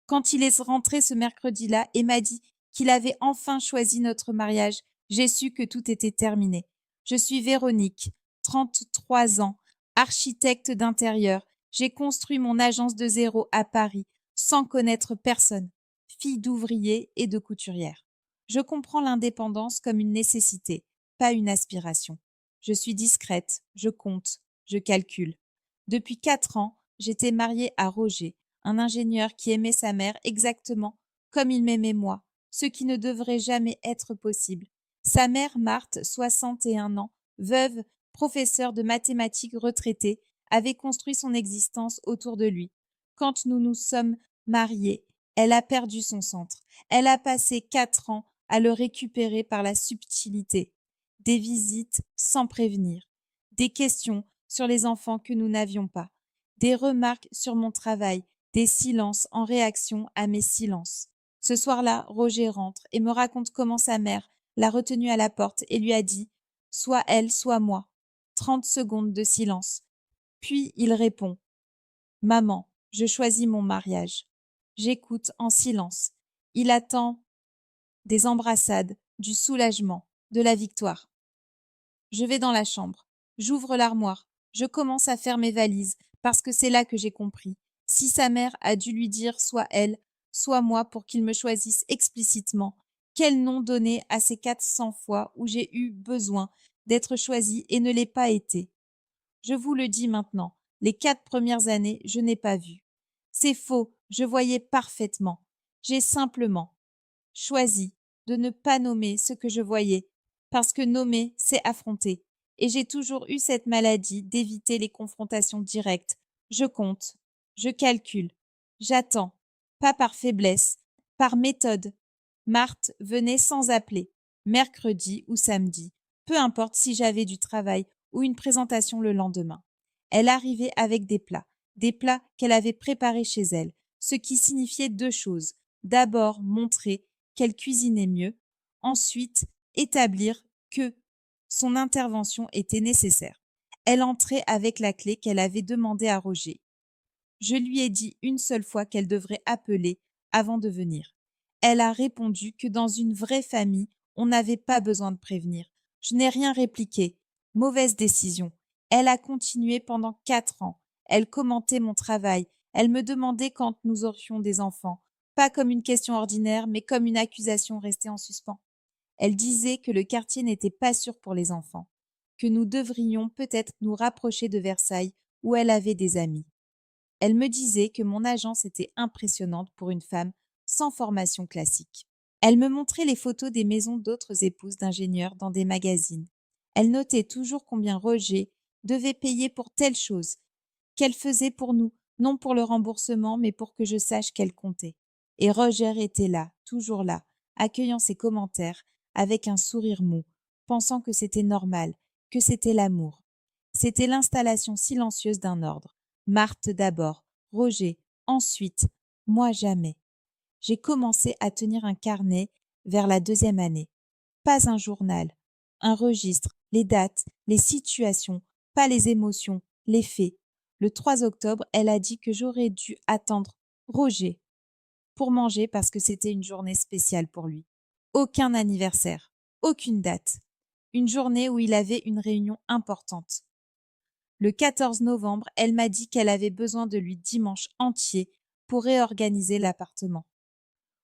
Quand il est rentré ce mercredi-là et m'a dit qu'il avait enfin choisi notre mariage, j'ai su que tout était terminé. Je suis Véronique, 33 ans, architecte d'intérieur. J'ai construit mon agence de zéro à Paris, sans connaître personne, fille d'ouvrier et de couturière. Je comprends l'indépendance comme une nécessité, pas une aspiration. Je suis discrète, je compte, je calcule. Depuis 4 ans, j'étais mariée à Roger, un ingénieur qui aimait sa mère exactement comme il m'aimait moi, ce qui ne devrait jamais être possible. Sa mère, Marthe, 61 ans, veuve, professeure de mathématiques retraitée, avait construit son existence autour de lui. Quand nous nous sommes mariés, elle a perdu son centre. Elle a passé 4 ans à le récupérer par la subtilité. Des visites sans prévenir, des questions sur les enfants que nous n'avions pas, des remarques sur mon travail, des silences en réaction à mes silences. Ce soir-là, Roger rentre et me raconte comment sa mère l'a retenu à la porte et lui a dit « soit elle, soit moi ». 30 secondes de silence. Puis il répond « Maman, je choisis mon mariage ». J'écoute en silence. Il attend des embrassades, du soulagement, de la victoire. Je vais dans la chambre. J'ouvre l'armoire. Je commence à faire mes valises parce que c'est là que j'ai compris. Si sa mère a dû lui dire soit elle, soit moi pour qu'il me choisisse explicitement, quel nom donner à ces 400 fois où j'ai eu besoin d'être choisie et ne l'ai pas été? Je vous le dis maintenant, les 4 premières années, je n'ai pas vu. C'est faux, je voyais parfaitement. J'ai simplement choisi de ne pas nommer ce que je voyais, parce que nommer, c'est affronter. Et j'ai toujours eu cette maladie d'éviter les confrontations directes. Je compte, je calcule, j'attends, pas par faiblesse, par méthode. Marthe venait sans appeler, mercredi ou samedi, peu importe si j'avais du travail ou une présentation le lendemain. Elle arrivait avec des plats qu'elle avait préparés chez elle, ce qui signifiait 2 choses. D'abord, montrer qu'elle cuisinait mieux, ensuite établir que son intervention était nécessaire. Elle entrait avec la clé qu'elle avait demandée à Roger. Je lui ai dit une seule fois qu'elle devrait appeler avant de venir. Elle a répondu que dans une vraie famille, on n'avait pas besoin de prévenir. Je n'ai rien répliqué. Mauvaise décision. Elle a continué pendant 4 ans. Elle commentait mon travail. Elle me demandait quand nous aurions des enfants. Pas comme une question ordinaire, mais comme une accusation restée en suspens. Elle disait que le quartier n'était pas sûr pour les enfants, que nous devrions peut-être nous rapprocher de Versailles, où elle avait des amis. Elle me disait que mon agence était impressionnante pour une femme sans formation classique. Elle me montrait les photos des maisons d'autres épouses d'ingénieurs dans des magazines. Elle notait toujours combien Roger devait payer pour telle chose, qu'elle faisait pour nous, non pour le remboursement, mais pour que je sache qu'elle comptait. Et Roger était là, toujours là, accueillant ses commentaires avec un sourire mou, pensant que c'était normal, que c'était l'amour. C'était l'installation silencieuse d'un ordre. Marthe d'abord, Roger, ensuite, moi jamais. J'ai commencé à tenir un carnet vers la 2e année. Pas un journal, un registre, les dates, les situations, pas les émotions, les faits. Le 3 octobre, elle a dit que j'aurais dû attendre Roger pour manger parce que c'était une journée spéciale pour lui. Aucun anniversaire, aucune date. Une journée où il avait une réunion importante. Le 14 novembre, elle m'a dit qu'elle avait besoin de lui dimanche entier pour réorganiser l'appartement.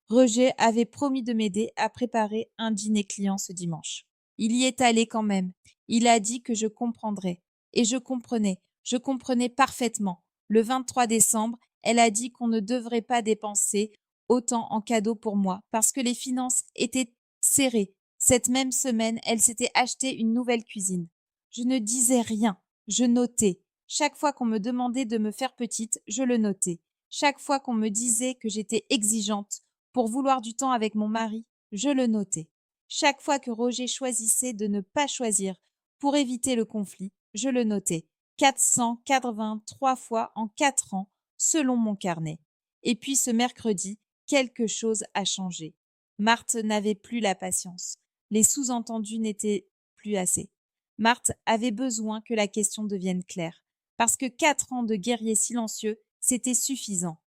Roger avait promis de m'aider à préparer un dîner client ce dimanche. Il y est allé quand même. Il a dit que je comprendrais. Et je comprenais parfaitement. Le 23 décembre, elle a dit qu'on ne devrait pas dépenser autant en cadeaux pour moi parce que les finances étaient serrées. Cette même semaine, elle s'était acheté une nouvelle cuisine. Je ne disais rien, je notais. Chaque fois qu'on me demandait de me faire petite, je le notais. Chaque fois qu'on me disait que j'étais exigeante, pour vouloir du temps avec mon mari, je le notais. Chaque fois que Roger choisissait de ne pas choisir pour éviter le conflit, je le notais. 483 fois en 4 ans, selon mon carnet. Et puis ce mercredi, quelque chose a changé. Marthe n'avait plus la patience. Les sous-entendus n'étaient plus assez. Marthe avait besoin que la question devienne claire, parce que 4 ans de guerrier silencieux, c'était suffisant.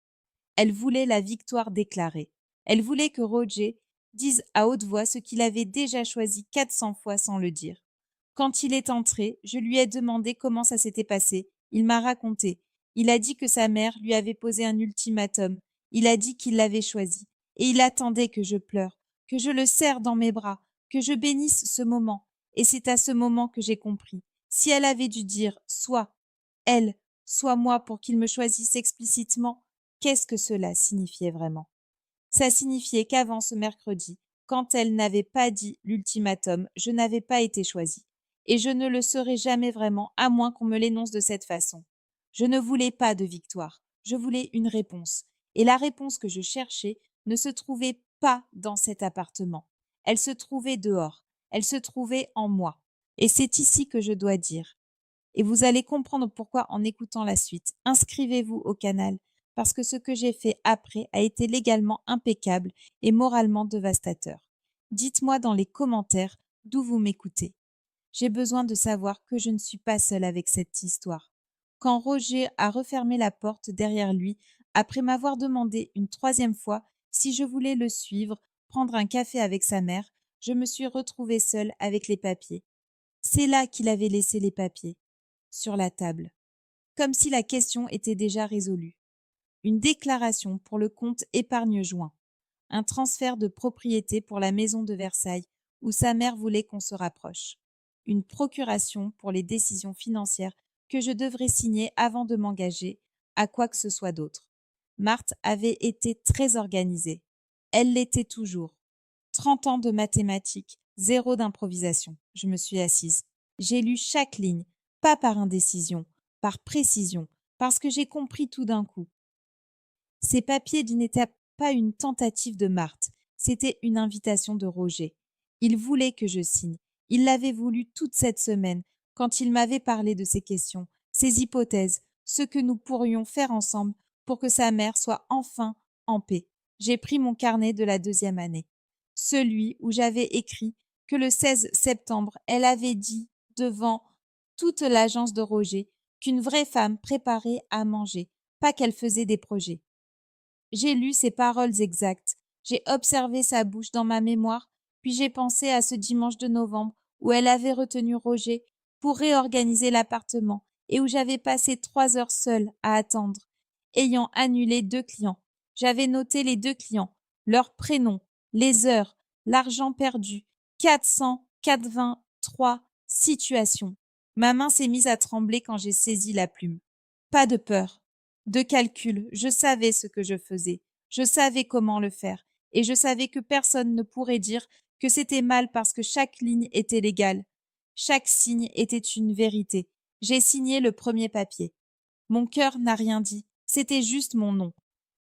Elle voulait la victoire déclarée. Elle voulait que Roger dise à haute voix ce qu'il avait déjà choisi 400 fois sans le dire. Quand il est entré, je lui ai demandé comment ça s'était passé. Il m'a raconté. Il a dit que sa mère lui avait posé un ultimatum. Il a dit qu'il l'avait choisi. Et il attendait que je pleure, que je le serre dans mes bras, que je bénisse ce moment. Et c'est à ce moment que j'ai compris. Si elle avait dû dire soit elle, soit moi pour qu'il me choisisse explicitement, qu'est-ce que cela signifiait vraiment? Ça signifiait qu'avant ce mercredi, quand elle n'avait pas dit l'ultimatum, je n'avais pas été choisie. Et je ne le serai jamais vraiment, à moins qu'on me l'énonce de cette façon. Je ne voulais pas de victoire, je voulais une réponse. Et la réponse que je cherchais ne se trouvait pas dans cet appartement. Elle se trouvait dehors, elle se trouvait en moi. Et c'est ici que je dois dire. Et vous allez comprendre pourquoi en écoutant la suite. Inscrivez-vous au canal, parce que ce que j'ai fait après a été légalement impeccable et moralement dévastateur. Dites-moi dans les commentaires d'où vous m'écoutez. J'ai besoin de savoir que je ne suis pas seule avec cette histoire. Quand Roger a refermé la porte derrière lui, après m'avoir demandé une 3e fois si je voulais le suivre, prendre un café avec sa mère, je me suis retrouvée seule avec les papiers. C'est là qu'il avait laissé les papiers, sur la table, comme si la question était déjà résolue. Une déclaration pour le compte épargne joint, un transfert de propriété pour la maison de Versailles où sa mère voulait qu'on se rapproche, une procuration pour les décisions financières que je devrais signer avant de m'engager à quoi que ce soit d'autre. Marthe avait été très organisée. Elle l'était toujours. 30 ans de mathématiques, 0 d'improvisation. Je me suis assise. J'ai lu chaque ligne, pas par indécision, par précision, parce que j'ai compris tout d'un coup. Ces papiers n'étaient pas une tentative de Marthe, c'était une invitation de Roger. Il voulait que je signe. Il l'avait voulu toute cette semaine, quand il m'avait parlé de ces questions, ces hypothèses, ce que nous pourrions faire ensemble pour que sa mère soit enfin en paix. J'ai pris mon carnet de la 2e année, celui où j'avais écrit que le 16 septembre, elle avait dit devant toute l'agence de Roger qu'une vraie femme préparait à manger, pas qu'elle faisait des projets. J'ai lu ses paroles exactes, j'ai observé sa bouche dans ma mémoire, puis j'ai pensé à ce dimanche de novembre où elle avait retenu Roger pour réorganiser l'appartement et où j'avais passé 3 heures seule à attendre, ayant annulé 2 clients. J'avais noté les 2 clients, leurs prénoms, les heures, l'argent perdu, 483 situations. Ma main s'est mise à trembler quand j'ai saisi la plume. Pas de peur, de calcul, je savais ce que je faisais, je savais comment le faire, et je savais que personne ne pourrait dire que c'était mal parce que chaque ligne était légale. Chaque signe était une vérité. J'ai signé le premier papier. Mon cœur n'a rien dit, c'était juste mon nom.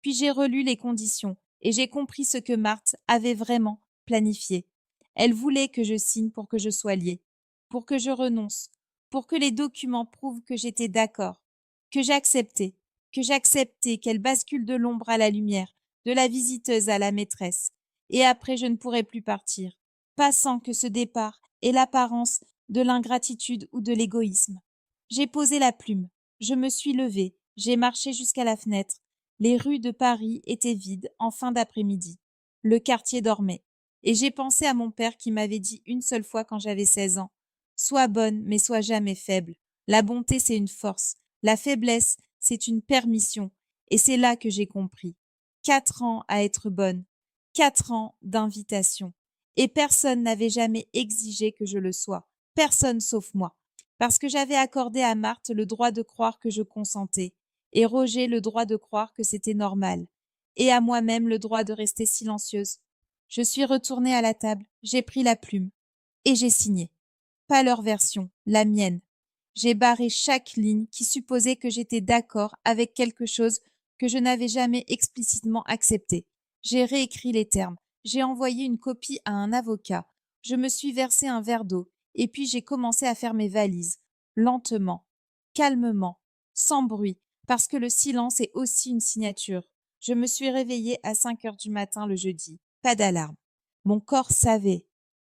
Puis j'ai relu les conditions, et j'ai compris ce que Marthe avait vraiment planifié. Elle voulait que je signe pour que je sois liée, pour que je renonce, pour que les documents prouvent que j'étais d'accord, que j'acceptais, qu'elle bascule de l'ombre à la lumière, de la visiteuse à la maîtresse. Et après, je ne pourrai plus partir, pas sans que ce départ ait l'apparence de l'ingratitude ou de l'égoïsme. J'ai posé la plume, je me suis levée, j'ai marché jusqu'à la fenêtre. Les rues de Paris étaient vides en fin d'après-midi. Le quartier dormait. Et j'ai pensé à mon père qui m'avait dit une seule fois quand j'avais 16 ans. Sois bonne, mais sois jamais faible. La bonté, c'est une force. La faiblesse, c'est une permission. Et c'est là que j'ai compris. 4 ans à être bonne. 4 ans d'invitation. Et personne n'avait jamais exigé que je le sois. Personne sauf moi. Parce que j'avais accordé à Marthe le droit de croire que je consentais. Et Roger le droit de croire que c'était normal. Et à moi-même le droit de rester silencieuse. Je suis retournée à la table, j'ai pris la plume. Et j'ai signé. Pas leur version, la mienne. J'ai barré chaque ligne qui supposait que j'étais d'accord avec quelque chose que je n'avais jamais explicitement accepté. J'ai réécrit les termes. J'ai envoyé une copie à un avocat. Je me suis versé un verre d'eau. Et puis j'ai commencé à faire mes valises. Lentement. Calmement. Sans bruit. Parce que le silence est aussi une signature. Je me suis réveillée à 5 heures du matin le jeudi. Pas d'alarme. Mon corps savait.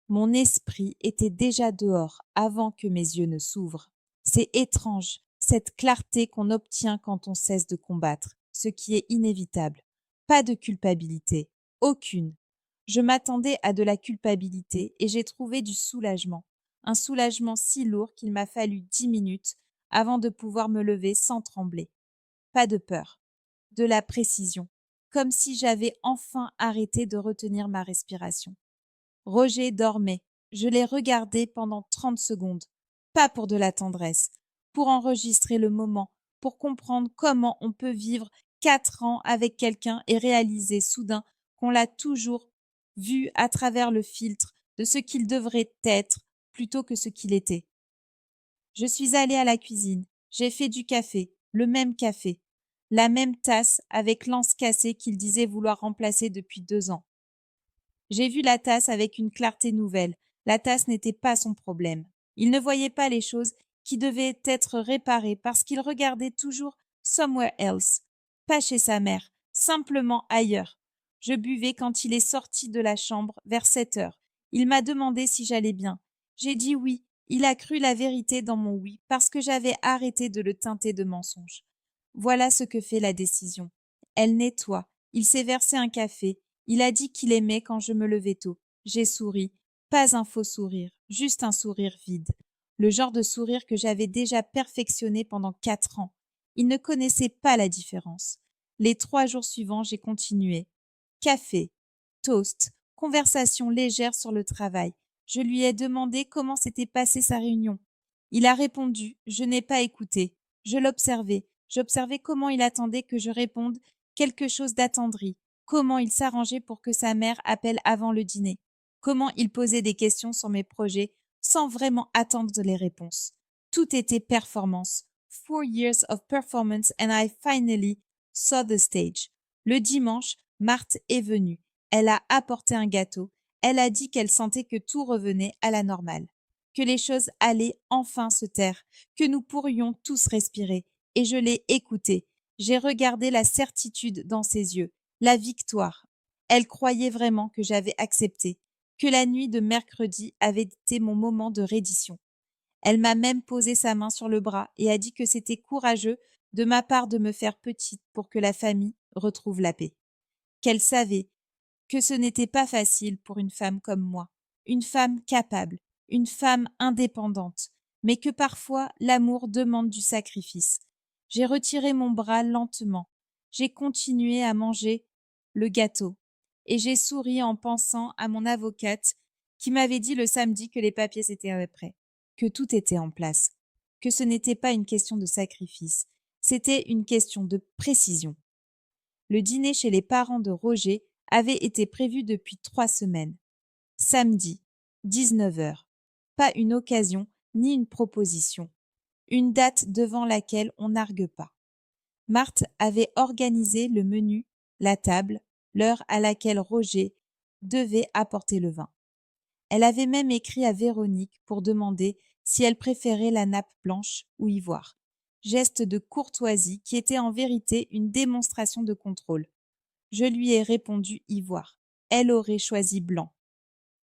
Mon esprit était déjà dehors avant que mes yeux ne s'ouvrent. C'est étrange, cette clarté qu'on obtient quand on cesse de combattre, ce qui est inévitable. Pas de culpabilité, aucune. Je m'attendais à de la culpabilité et j'ai trouvé du soulagement. Un soulagement si lourd qu'il m'a fallu 10 minutes avant de pouvoir me lever sans trembler. Pas de peur, de la précision, comme si j'avais enfin arrêté de retenir ma respiration. Roger dormait. Je l'ai regardé pendant 30 secondes. Pas pour de la tendresse, pour enregistrer le moment, pour comprendre comment on peut vivre 4 ans avec quelqu'un et réaliser soudain qu'on l'a toujours vu à travers le filtre de ce qu'il devrait être plutôt que ce qu'il était. Je suis allée à la cuisine. J'ai fait du café, le même café, la même tasse avec l'anse cassée qu'il disait vouloir remplacer depuis 2 ans. J'ai vu la tasse avec une clarté nouvelle. La tasse n'était pas son problème. Il ne voyait pas les choses qui devaient être réparées parce qu'il regardait toujours somewhere else, pas chez sa mère, simplement ailleurs. Je buvais quand il est sorti de la chambre vers 7 heures. Il m'a demandé si j'allais bien. J'ai dit oui. Il a cru la vérité dans mon oui parce que j'avais arrêté de le teinter de mensonges. Voilà ce que fait la décision. Elle nettoie. Il s'est versé un café. Il a dit qu'il aimait quand je me levais tôt. J'ai souri. Pas un faux sourire, juste un sourire vide. Le genre de sourire que j'avais déjà perfectionné pendant 4 ans. Il ne connaissait pas la différence. Les 3 jours suivants, j'ai continué. Café, toast, conversation légère sur le travail. Je lui ai demandé comment s'était passée sa réunion. Il a répondu, je n'ai pas écouté. Je l'observais. J'observais comment il attendait que je réponde quelque chose d'attendri, comment il s'arrangeait pour que sa mère appelle avant le dîner, comment il posait des questions sur mes projets sans vraiment attendre les réponses. Tout était performance. 4 years of performance and I finally saw the stage. Le dimanche, Marthe est venue. Elle a apporté un gâteau. Elle a dit qu'elle sentait que tout revenait à la normale, que les choses allaient enfin se taire, que nous pourrions tous respirer. Et je l'ai écoutée. J'ai regardé la certitude dans ses yeux, la victoire. Elle croyait vraiment que j'avais accepté, que la nuit de mercredi avait été mon moment de reddition. Elle m'a même posé sa main sur le bras et a dit que c'était courageux de ma part de me faire petite pour que la famille retrouve la paix. Qu'elle savait que ce n'était pas facile pour une femme comme moi, une femme capable, une femme indépendante, mais que parfois l'amour demande du sacrifice. J'ai retiré mon bras lentement. J'ai continué à manger le gâteau. Et j'ai souri en pensant à mon avocate qui m'avait dit le samedi que les papiers étaient prêts, que tout était en place, que ce n'était pas une question de sacrifice, c'était une question de précision. Le dîner chez les parents de Roger avait été prévu depuis 3 semaines. Samedi, 19 heures. Pas une occasion ni une proposition. Une date devant laquelle on n'argue pas. Marthe avait organisé le menu, la table, l'heure à laquelle Roger devait apporter le vin. Elle avait même écrit à Véronique pour demander si elle préférait la nappe blanche ou ivoire. Geste de courtoisie qui était en vérité une démonstration de contrôle. Je lui ai répondu ivoire. Elle aurait choisi blanc.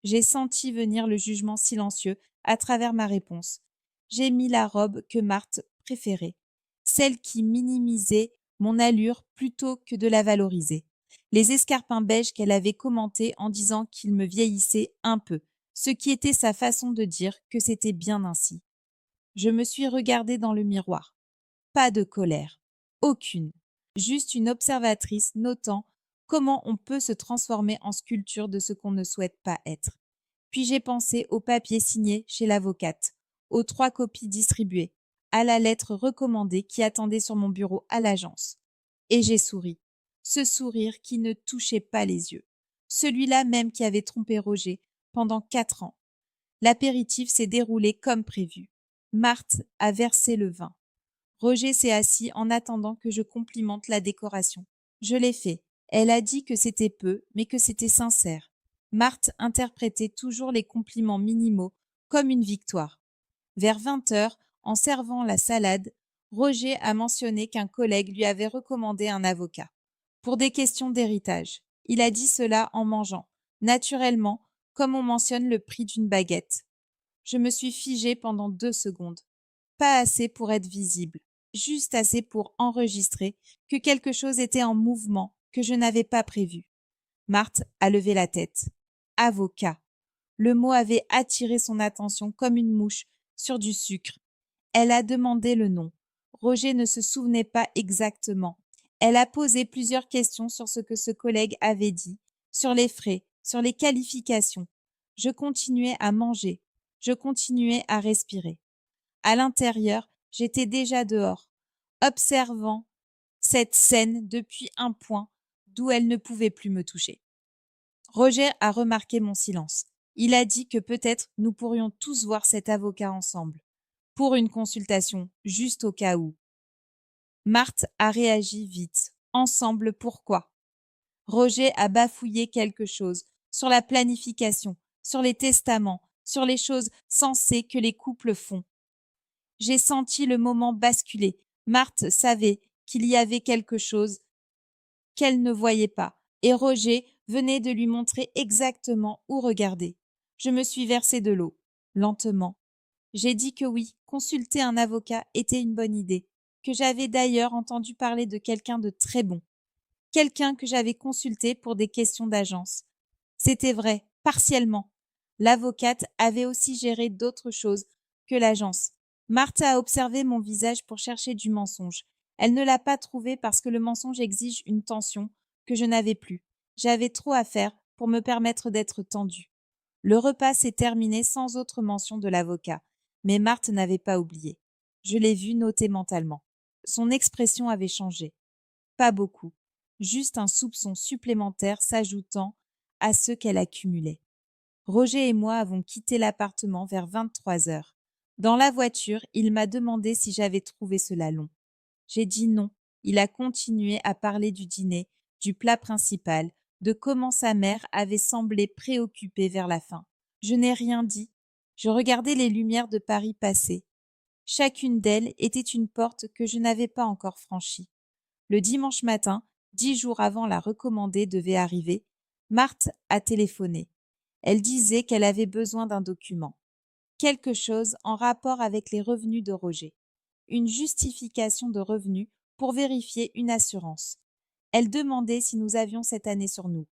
J'ai senti venir le jugement silencieux à travers ma réponse. J'ai mis la robe que Marthe préférait, celle qui minimisait mon allure plutôt que de la valoriser. Les escarpins beiges qu'elle avait commentés en disant qu'ils me vieillissaient un peu, ce qui était sa façon de dire que c'était bien ainsi. Je me suis regardée dans le miroir. Pas de colère, aucune, juste une observatrice notant comment on peut se transformer en sculpture de ce qu'on ne souhaite pas être. Puis j'ai pensé au papier signé chez l'avocate, aux 3 copies distribuées, à la lettre recommandée qui attendait sur mon bureau à l'agence. Et j'ai souri. Ce sourire qui ne touchait pas les yeux. Celui-là même qui avait trompé Roger pendant 4 ans. L'apéritif s'est déroulé comme prévu. Marthe a versé le vin. Roger s'est assis en attendant que je complimente la décoration. Je l'ai fait. Elle a dit que c'était peu, mais que c'était sincère. Marthe interprétait toujours les compliments minimaux comme une victoire. Vers 20 heures, en servant la salade, Roger a mentionné qu'un collègue lui avait recommandé un avocat. Pour des questions d'héritage. Il a dit cela en mangeant, naturellement, comme on mentionne le prix d'une baguette. Je me suis figée pendant 2 secondes. Pas assez pour être visible, juste assez pour enregistrer que quelque chose était en mouvement que je n'avais pas prévu. Marthe a levé la tête. Avocat. Le mot avait attiré son attention comme une mouche sur du sucre. Elle a demandé le nom. Roger ne se souvenait pas exactement. Elle a posé plusieurs questions sur ce que ce collègue avait dit, sur les frais, sur les qualifications. Je continuais à manger. Je continuais à respirer. À l'intérieur, j'étais déjà dehors, observant cette scène depuis un point d'où elle ne pouvait plus me toucher. Roger a remarqué mon silence. Il a dit que peut-être nous pourrions tous voir cet avocat ensemble, pour une consultation, juste au cas où. Marthe a réagi vite. Ensemble, pourquoi? Roger a bafouillé quelque chose sur la planification, sur les testaments, sur les choses sensées que les couples font. J'ai senti le moment basculer. Marthe savait qu'il y avait quelque chose qu'elle ne voyait pas, et Roger venait de lui montrer exactement où regarder. Je me suis versé de l'eau, lentement. J'ai dit que oui, consulter un avocat était une bonne idée, que j'avais d'ailleurs entendu parler de quelqu'un de très bon, quelqu'un que j'avais consulté pour des questions d'agence. C'était vrai, partiellement. L'avocate avait aussi géré d'autres choses que l'agence. Marthe a observé mon visage pour chercher du mensonge. Elle ne l'a pas trouvé parce que le mensonge exige une tension que je n'avais plus. J'avais trop à faire pour me permettre d'être tendue. Le repas s'est terminé sans autre mention de l'avocat, mais Marthe n'avait pas oublié. Je l'ai vu noter mentalement. Son expression avait changé. Pas beaucoup, juste un soupçon supplémentaire s'ajoutant à ceux qu'elle accumulait. Roger et moi avons quitté l'appartement vers 23 heures. Dans la voiture, il m'a demandé si j'avais trouvé cela long. J'ai dit non. Il a continué à parler du dîner, du plat principal, de comment sa mère avait semblé préoccupée vers la fin. Je n'ai rien dit. Je regardais les lumières de Paris passer. Chacune d'elles était une porte que je n'avais pas encore franchie. Le dimanche matin, 10 jours avant la recommandée devait arriver, Marthe a téléphoné. Elle disait qu'elle avait besoin d'un document. Quelque chose en rapport avec les revenus de Roger. Une justification de revenus pour vérifier une assurance. Elle demandait si nous avions cette année sur nous.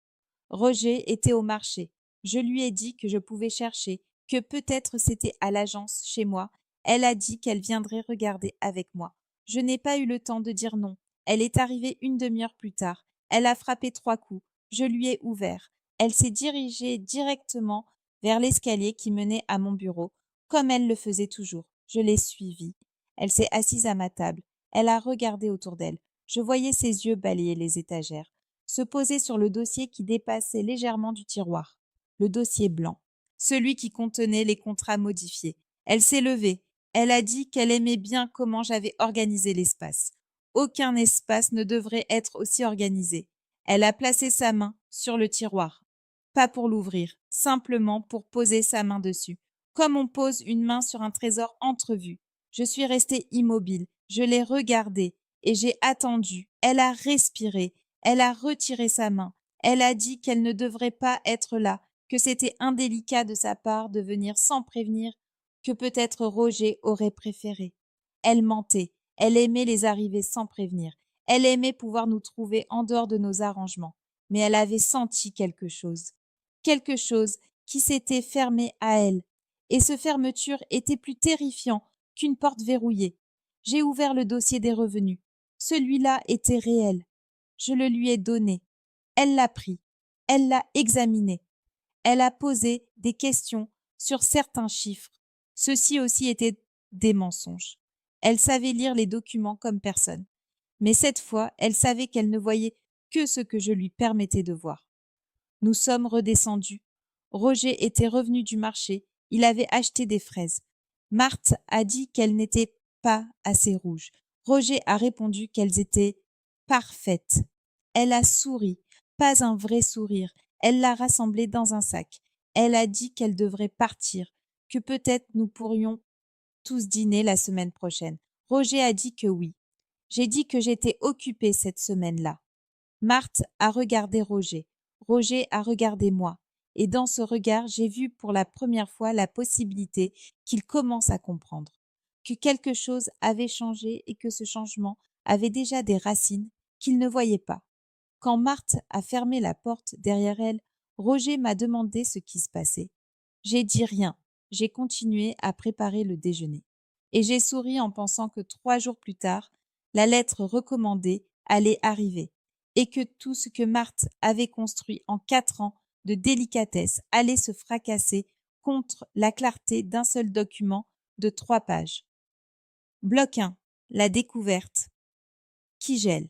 Roger était au marché. Je lui ai dit que je pouvais chercher, que peut-être c'était à l'agence chez moi. Elle a dit qu'elle viendrait regarder avec moi. Je n'ai pas eu le temps de dire non. Elle est arrivée une demi-heure plus tard. Elle a frappé 3 coups. Je lui ai ouvert. Elle s'est dirigée directement vers l'escalier qui menait à mon bureau, comme elle le faisait toujours. Je l'ai suivie. Elle s'est assise à ma table. Elle a regardé autour d'elle. Je voyais ses yeux balayer les étagères, se poser sur le dossier qui dépassait légèrement du tiroir. Le dossier blanc. Celui qui contenait les contrats modifiés. Elle s'est levée. Elle a dit qu'elle aimait bien comment j'avais organisé l'espace. Aucun espace ne devrait être aussi organisé. Elle a placé sa main sur le tiroir. Pas pour l'ouvrir, simplement pour poser sa main dessus, comme on pose une main sur un trésor entrevu. Je suis restée immobile, je l'ai regardée et j'ai attendu. Elle a respiré, elle a retiré sa main. Elle a dit qu'elle ne devrait pas être là, que c'était indélicat de sa part de venir sans prévenir, que peut-être Roger aurait préféré. Elle mentait, elle aimait les arriver sans prévenir. Elle aimait pouvoir nous trouver en dehors de nos arrangements. Mais elle avait senti quelque chose qui s'était fermé à elle. Et ce fermeture était plus terrifiant qu'une porte verrouillée. J'ai ouvert le dossier des revenus. Celui-là était réel. Je le lui ai donné. Elle l'a pris. Elle l'a examiné. Elle a posé des questions sur certains chiffres. Ceux-ci aussi étaient des mensonges. Elle savait lire les documents comme personne. Mais cette fois, elle savait qu'elle ne voyait que ce que je lui permettais de voir. Nous sommes redescendus. Roger était revenu du marché. Il avait acheté des fraises. Marthe a dit qu'elles n'étaient pas assez rouges. Roger a répondu qu'elles étaient parfaites. Elle a souri, pas un vrai sourire. Elle l'a rassemblé dans un sac. Elle a dit qu'elle devrait partir, que peut-être nous pourrions tous dîner la semaine prochaine. Roger a dit que oui. J'ai dit que j'étais occupée cette semaine-là. Marthe a regardé Roger. Roger a regardé moi. Et dans ce regard, j'ai vu pour la première fois la possibilité qu'il commence à comprendre, que quelque chose avait changé et que ce changement avait déjà des racines qu'il ne voyait pas. Quand Marthe a fermé la porte derrière elle, Roger m'a demandé ce qui se passait. J'ai dit rien. J'ai continué à préparer le déjeuner. Et j'ai souri en pensant que 3 jours plus tard, la lettre recommandée allait arriver et que tout ce que Marthe avait construit en 4 ans de délicatesse allait se fracasser contre la clarté d'un seul document de 3 pages. Bloc 1. La découverte. Qui gèle.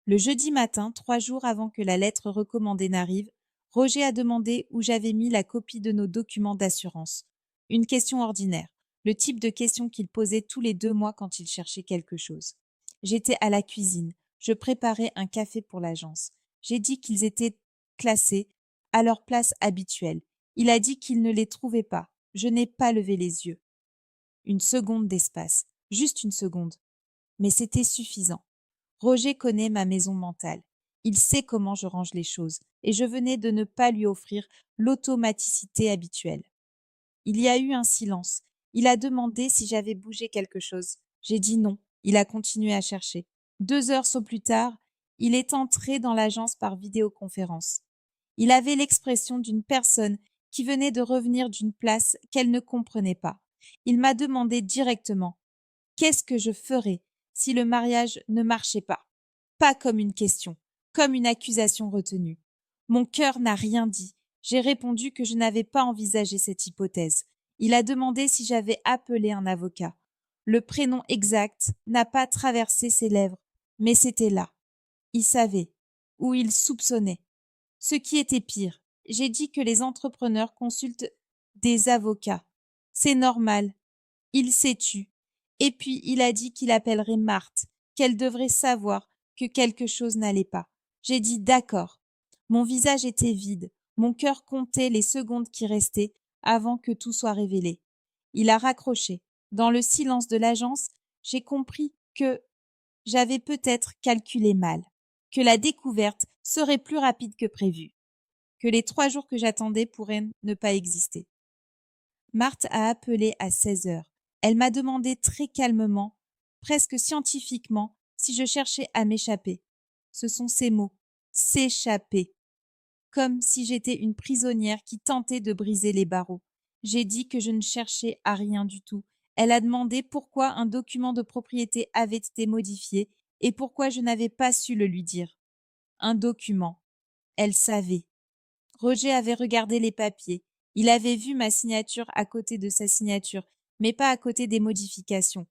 Le jeudi matin, 3 jours avant que la lettre recommandée n'arrive, Roger a demandé où j'avais mis la copie de nos documents d'assurance. Une question ordinaire, le type de question qu'il posait tous les 2 mois quand il cherchait quelque chose. J'étais à la cuisine, je préparais un café pour l'agence. J'ai dit qu'ils étaient classés à leur place habituelle. Il a dit qu'il ne les trouvait pas. Je n'ai pas levé les yeux. Une seconde d'espace, juste une seconde. Mais c'était suffisant. Roger connaît ma maison mentale. Il sait comment je range les choses, et je venais de ne pas lui offrir l'automaticité habituelle. Il y a eu un silence. Il a demandé si j'avais bougé quelque chose. J'ai dit non. Il a continué à chercher. 2 heures plus tard, il est entré dans l'agence par vidéoconférence. Il avait l'expression d'une personne qui venait de revenir d'une place qu'elle ne comprenait pas. Il m'a demandé directement « Qu'est-ce que je ferais si le mariage ne marchait pas ?» Pas comme une question, comme une accusation retenue. Mon cœur n'a rien dit. J'ai répondu que je n'avais pas envisagé cette hypothèse. Il a demandé si j'avais appelé un avocat. Le prénom exact n'a pas traversé ses lèvres, mais c'était là. Il savait, ou il soupçonnait. Ce qui était pire, j'ai dit que les entrepreneurs consultent des avocats. C'est normal. Il s'est tu. Et puis il a dit qu'il appellerait Marthe, qu'elle devrait savoir que quelque chose n'allait pas. J'ai dit d'accord. Mon visage était vide, mon cœur comptait les secondes qui restaient avant que tout soit révélé. Il a raccroché. Dans le silence de l'agence, j'ai compris que j'avais peut-être calculé mal, que la découverte serait plus rapide que prévu, que les 3 jours que j'attendais pourraient ne pas exister. Marthe a appelé à 16 heures. Elle m'a demandé très calmement, presque scientifiquement, si je cherchais à m'échapper. Ce sont ces mots, s'échapper, comme si j'étais une prisonnière qui tentait de briser les barreaux. J'ai dit que je ne cherchais à rien du tout. Elle a demandé pourquoi un document de propriété avait été modifié et pourquoi je n'avais pas su le lui dire. Un document. Elle savait. Roger avait regardé les papiers. Il avait vu ma signature à côté de sa signature, mais pas à côté des modifications.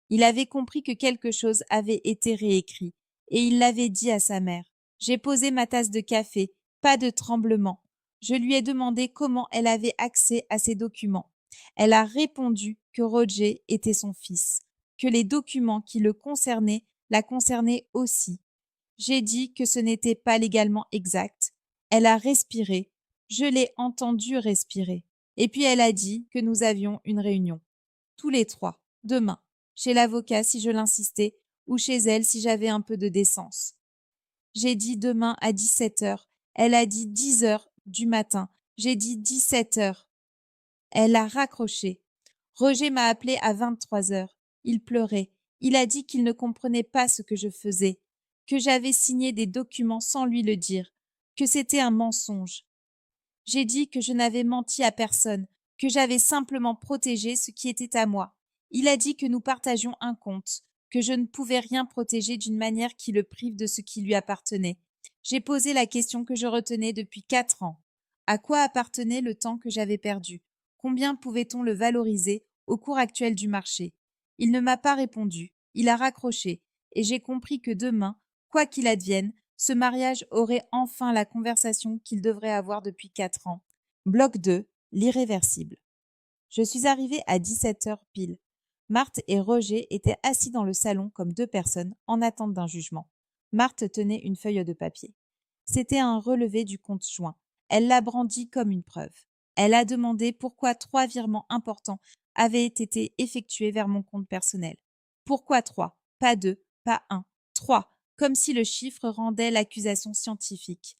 Il avait compris que quelque chose avait été réécrit, et il l'avait dit à sa mère. J'ai posé ma tasse de café, pas de tremblement. Je lui ai demandé comment elle avait accès à ces documents. Elle a répondu que Roger était son fils, que les documents qui le concernaient la concernaient aussi. J'ai dit que ce n'était pas légalement exact. Elle a respiré. Je l'ai entendue respirer. Et puis elle a dit que nous avions une réunion. Tous les 3, demain, chez l'avocat si je l'insistais, ou chez elle si j'avais un peu de décence. J'ai dit demain à 17 heures. Elle a dit 10 heures du matin. J'ai dit 17 heures. Elle a raccroché. Roger m'a appelé à 23 heures. Il pleurait. Il a dit qu'il ne comprenait pas ce que je faisais, que j'avais signé des documents sans lui le dire, que c'était un mensonge. J'ai dit que je n'avais menti à personne, que j'avais simplement protégé ce qui était à moi. Il a dit que nous partagions un compte, que je ne pouvais rien protéger d'une manière qui le prive de ce qui lui appartenait. J'ai posé la question que je retenais depuis 4 ans. À quoi appartenait le temps que j'avais perdu? Combien pouvait-on le valoriser au cours actuel du marché? Il ne m'a pas répondu, il a raccroché, et j'ai compris que demain, quoi qu'il advienne, ce mariage aurait enfin la conversation qu'il devrait avoir depuis 4 ans. Bloc 2, l'irréversible. Je suis arrivée à 17 heures pile. Marthe et Roger étaient assis dans le salon comme 2 personnes en attente d'un jugement. Marthe tenait une feuille de papier. C'était un relevé du compte joint. Elle l'a brandi comme une preuve. Elle a demandé pourquoi 3 virements importants avaient été effectués vers mon compte personnel. Pourquoi 3? Pas 2, pas 1, 3, comme si le chiffre rendait l'accusation scientifique.